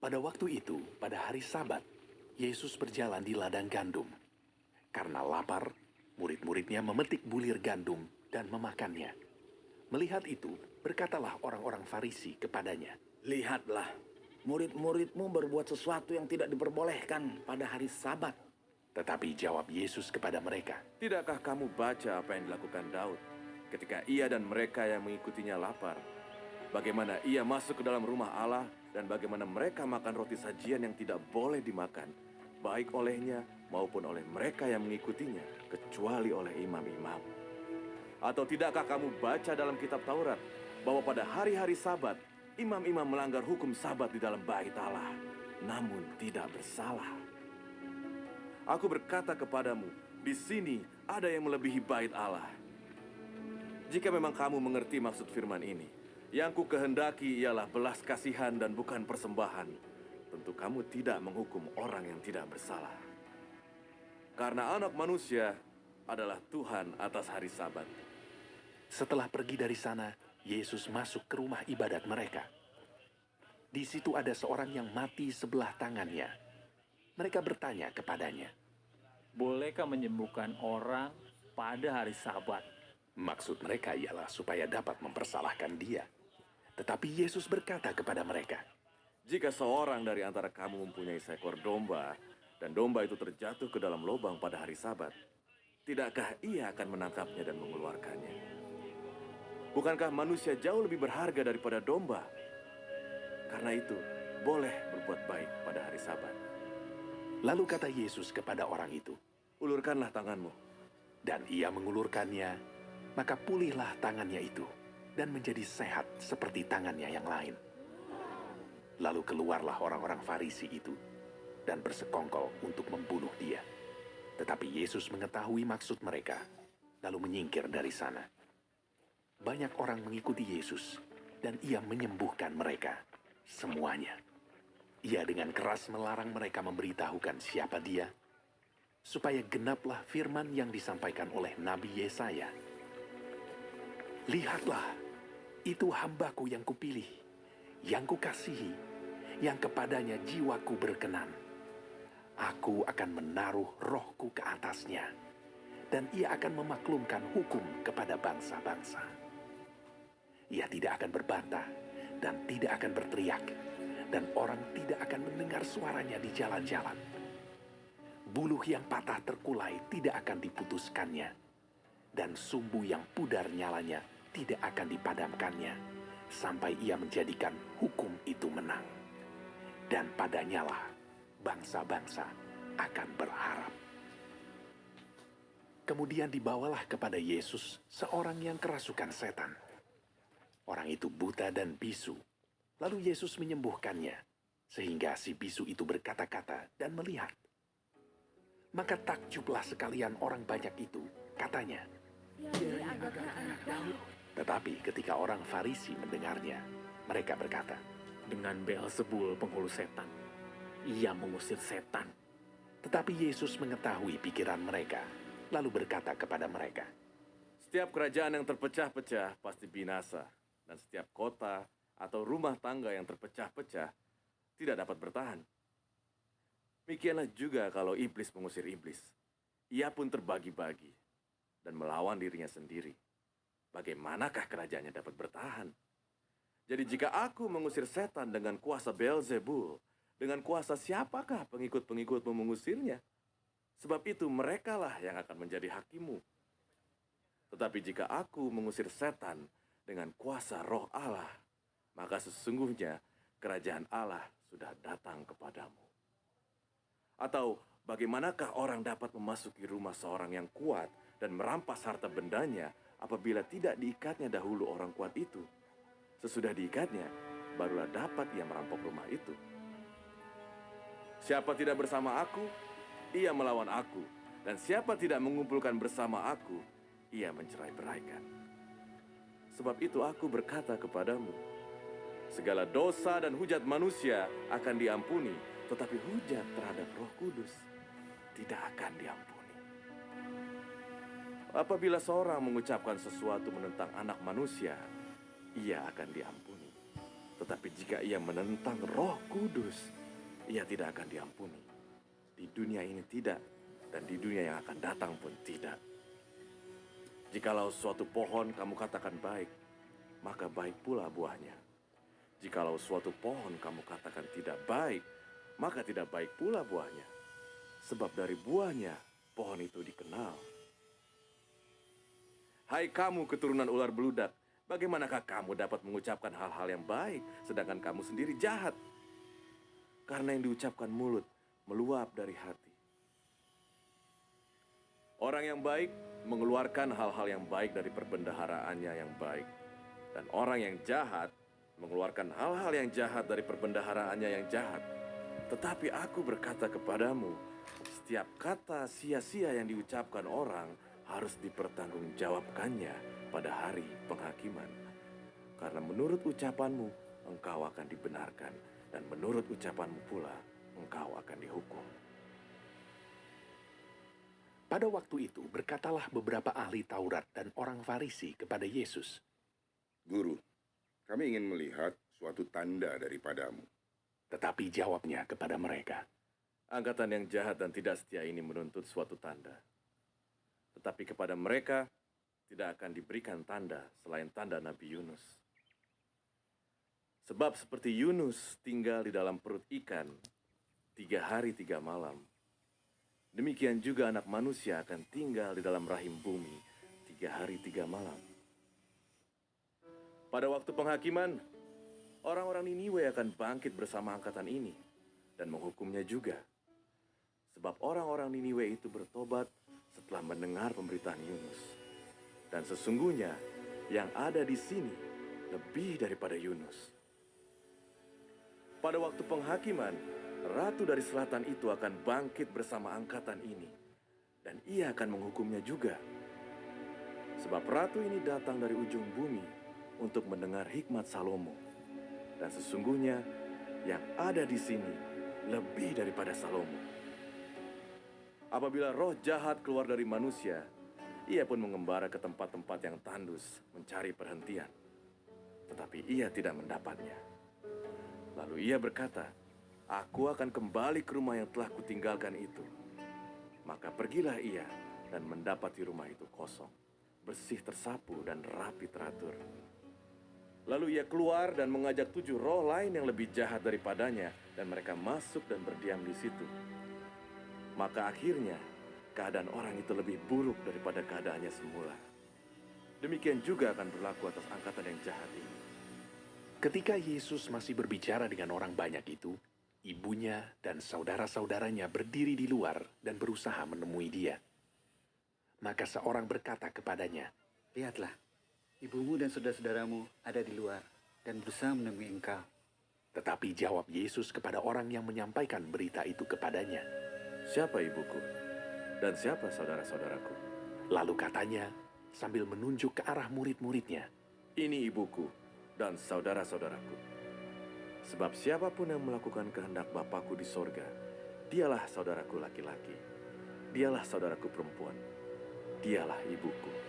Pada waktu itu, pada hari Sabat, Yesus berjalan di ladang gandum. Karena lapar, murid-muridnya memetik bulir gandum dan memakannya. Melihat itu, berkatalah orang-orang Farisi kepadanya, Lihatlah, murid-muridmu berbuat sesuatu yang tidak diperbolehkan pada hari Sabat. tetapi jawab Yesus kepada mereka, Tidakkah kamu baca apa yang dilakukan Daud ketika ia dan mereka yang mengikutinya lapar? Bagaimana ia masuk ke dalam rumah Allah dan bagaimana mereka makan roti sajian yang tidak boleh dimakan, baik olehnya maupun oleh mereka yang mengikutinya, kecuali oleh imam-imam. Atau tidakkah kamu baca dalam kitab Taurat bahwa pada hari-hari Sabat, imam-imam melanggar hukum Sabat di dalam bait Allah, namun tidak bersalah? Aku berkata kepadamu, di sini ada yang melebihi bait Allah. Jika memang kamu mengerti maksud firman ini, yang ku kehendaki ialah belas kasihan dan bukan persembahan. Tentu kamu tidak menghukum orang yang tidak bersalah. Karena anak manusia adalah Tuhan atas hari Sabat. setelah pergi dari sana, Yesus masuk ke rumah ibadat mereka. Di situ ada seorang yang mati sebelah tangannya. Mereka bertanya kepadanya, Bolehkah menyembuhkan orang pada hari Sabat? maksud mereka ialah supaya dapat mempersalahkan dia. Tetapi Yesus berkata kepada mereka, Jika seorang dari antara kamu mempunyai seekor domba, dan domba itu terjatuh ke dalam lubang pada hari Sabat, tidakkah ia akan menangkapnya dan mengeluarkannya? Bukankah manusia jauh lebih berharga daripada domba? Karena itu, boleh berbuat baik pada hari Sabat. lalu kata Yesus kepada orang itu, Ulurkanlah tanganmu. dan ia mengulurkannya, maka pulihlah tangannya itu, dan menjadi sehat seperti tangannya yang lain. Lalu keluarlah orang-orang Farisi itu, dan bersekongkol untuk membunuh dia. Tetapi Yesus mengetahui maksud mereka, lalu menyingkir dari sana. Banyak orang mengikuti Yesus, dan ia menyembuhkan mereka, semuanya. Ia dengan keras melarang mereka memberitahukan siapa dia, supaya genaplah firman yang disampaikan oleh Nabi Yesaya. Lihatlah, itu hambaku yang kupilih, yang kukasihi, yang kepadanya jiwaku berkenan. Aku akan menaruh rohku ke atasnya, dan ia akan memaklumkan hukum kepada bangsa-bangsa. Ia tidak akan berbantah, dan tidak akan berteriak, dan orang tidak akan mendengar suaranya di jalan-jalan. Buluh yang patah terkulai tidak akan diputuskannya, dan sumbu yang pudar nyalanya tidak akan dipadamkannya, sampai ia menjadikan hukum itu menang. Dan padanyalah bangsa-bangsa akan berharap. Kemudian dibawalah kepada Yesus seorang yang kerasukan setan. Orang itu buta dan bisu. Lalu Yesus menyembuhkannya, sehingga si bisu itu berkata-kata dan melihat. Maka takjublah sekalian orang banyak itu, katanya. Tetapi ketika orang Farisi mendengarnya, mereka berkata, Dengan Beelzebul penghulu setan, ia mengusir setan. tetapi Yesus mengetahui pikiran mereka, lalu berkata kepada mereka, Setiap kerajaan yang terpecah-pecah pasti binasa, dan setiap kota atau rumah tangga yang terpecah-pecah tidak dapat bertahan. Demikianlah juga kalau iblis mengusir iblis. Ia pun terbagi-bagi dan melawan dirinya sendiri. Bagaimanakah kerajaannya dapat bertahan? Jadi jika aku mengusir setan dengan kuasa Beelzebul, dengan kuasa siapakah pengikut-pengikutmu mengusirnya? Sebab itu merekalah yang akan menjadi hakimu. Tetapi jika aku mengusir setan dengan kuasa roh Allah, maka sesungguhnya kerajaan Allah sudah datang kepadamu. Atau bagaimanakah orang dapat memasuki rumah seorang yang kuat dan merampas harta bendanya apabila tidak diikatnya dahulu orang kuat itu? Sesudah diikatnya, barulah dapat ia merampok rumah itu. Siapa tidak bersama aku, ia melawan aku. Dan siapa tidak mengumpulkan bersama aku, ia mencerai-beraikan. Sebab itu aku berkata kepadamu, segala dosa dan hujat manusia akan diampuni, tetapi hujat terhadap Roh Kudus tidak akan diampuni. Apabila seorang mengucapkan sesuatu menentang anak manusia, ia akan diampuni. Tetapi jika ia menentang Roh Kudus, ia tidak akan diampuni. Di dunia ini tidak, dan di dunia yang akan datang pun tidak. Jikalau suatu pohon kamu katakan baik, maka baik pula buahnya. Jikalau suatu pohon kamu katakan tidak baik, maka tidak baik pula buahnya. Sebab dari buahnya pohon itu dikenal. Hai kamu keturunan ular beludak, bagaimanakah kamu dapat mengucapkan hal-hal yang baik, sedangkan kamu sendiri jahat? Karena yang diucapkan mulut meluap dari hati. Orang yang baik mengeluarkan hal-hal yang baik dari perbendaharaannya yang baik. Dan orang yang jahat mengeluarkan hal-hal yang jahat dari perbendaharaannya yang jahat. Tetapi aku berkata kepadamu, setiap kata sia-sia yang diucapkan orang harus dipertanggungjawabkannya pada hari penghakiman. Karena menurut ucapanmu, engkau akan dibenarkan. Dan menurut ucapanmu pula, engkau akan dihukum. Pada waktu itu berkatalah beberapa ahli Taurat dan orang Farisi kepada Yesus, Guru, kami ingin melihat suatu tanda daripadamu. tetapi jawabnya kepada mereka, Angkatan yang jahat dan tidak setia ini menuntut suatu tanda. Tetapi kepada mereka tidak akan diberikan tanda selain tanda Nabi Yunus. Sebab seperti Yunus tinggal di dalam perut ikan 3 hari 3 malam, demikian juga Anak Manusia akan tinggal di dalam rahim bumi 3 hari 3 malam. Pada waktu penghakiman, orang-orang Niniwe akan bangkit bersama angkatan ini dan menghukumnya juga. Sebab orang-orang Niniwe itu bertobat setelah mendengar pemberitaan Yunus. Dan sesungguhnya yang ada di sini lebih daripada Yunus. Pada waktu penghakiman, ratu dari selatan itu akan bangkit bersama angkatan ini. Dan ia akan menghukumnya juga. Sebab ratu ini datang dari ujung bumi untuk mendengar hikmat Salomo. Dan sesungguhnya yang ada di sini lebih daripada Salomo. Apabila roh jahat keluar dari manusia, ia pun mengembara ke tempat-tempat yang tandus mencari perhentian. Tetapi ia tidak mendapatnya. Lalu ia berkata, aku akan kembali ke rumah yang telah kutinggalkan itu. Maka pergilah ia dan mendapati rumah itu kosong, bersih tersapu dan rapi teratur. Lalu ia keluar dan mengajak 7 roh lain yang lebih jahat daripadanya, dan mereka masuk dan berdiam di situ. Maka akhirnya keadaan orang itu lebih buruk daripada keadaannya semula. Demikian juga akan berlaku atas angkatan yang jahat ini. ketika Yesus masih berbicara dengan orang banyak itu, ibunya dan saudara-saudaranya berdiri di luar dan berusaha menemui dia. Maka seorang berkata kepadanya, Lihatlah, ibumu dan saudara-saudaramu ada di luar dan berusaha menemui engkau. tetapi jawab Yesus kepada orang yang menyampaikan berita itu kepadanya. Siapa ibuku? Dan siapa saudara-saudaraku? Lalu katanya, sambil menunjuk ke arah murid-muridnya, Ini ibuku dan saudara-saudaraku. Sebab siapapun yang melakukan kehendak Bapakku di sorga, dialah saudaraku laki-laki, dialah saudaraku perempuan, dialah ibuku.